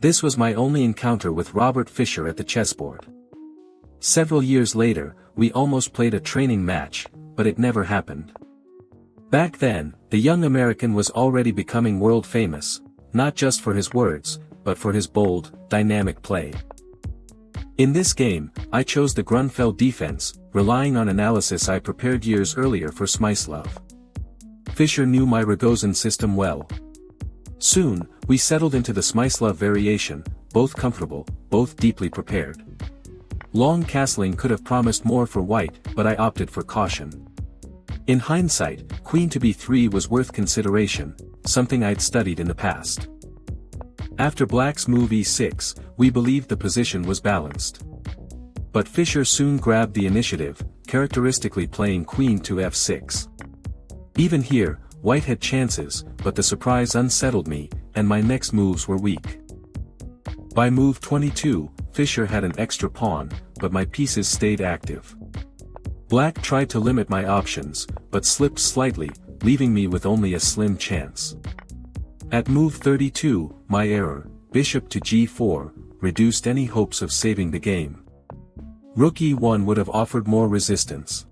This was my only encounter with Robert Fischer at the chessboard. Several years later, we almost played a training match, but it never happened. Back then, the young American was already becoming world famous, not just for his words, but for his bold, dynamic play. In this game, I chose the Grünfeld defense, relying on analysis I prepared years earlier for Smyslov. Fischer knew my Rogozin system well. Soon, we settled into the Smyslov variation, both comfortable, both deeply prepared. Long castling could have promised more for white, but I opted for caution. In hindsight, queen to b3 was worth consideration, something I'd studied in the past. After black's move e6, we believed the position was balanced. But Fischer soon grabbed the initiative, characteristically playing queen to f6. Even here, white had chances, but the surprise unsettled me, and my next moves were weak. By move 22, Fischer had an extra pawn, but my pieces stayed active. Black tried to limit my options, but slipped slightly, leaving me with only a slim chance. At move 32, my error, bishop to g4, reduced any hopes of saving the game. Rook e1 would have offered more resistance.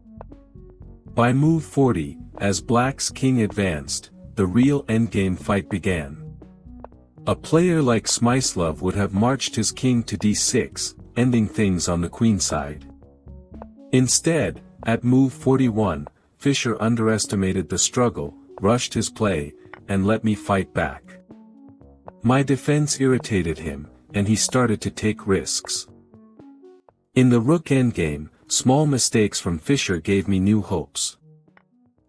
By move 40, as black's king advanced, the real endgame fight began. A player like Smyslov would have marched his king to d6, ending things on the queen side. Instead, at move 41, Fischer underestimated the struggle, rushed his play, and let me fight back. My defense irritated him, and he started to take risks. In the rook endgame, small mistakes from Fischer gave me new hopes.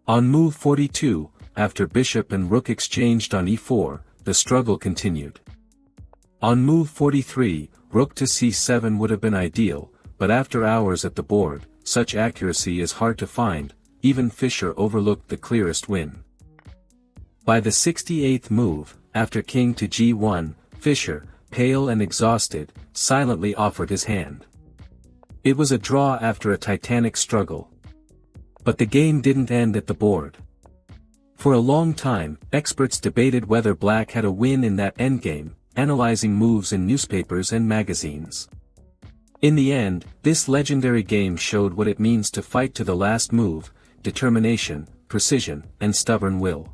On move 42, after bishop and rook exchanged on e4, the struggle continued. On move 43, rook to c7 would have been ideal, but after hours at the board, such accuracy is hard to find, even Fischer overlooked the clearest win. By the 68th move, after king to g1, Fischer, pale and exhausted, silently offered his hand. It was a draw after a titanic struggle. But the game didn't end at the board. For a long time, experts debated whether black had a win in that endgame, analyzing moves in newspapers and magazines. In the end, this legendary game showed what it means to fight to the last move, determination, precision, and stubborn will.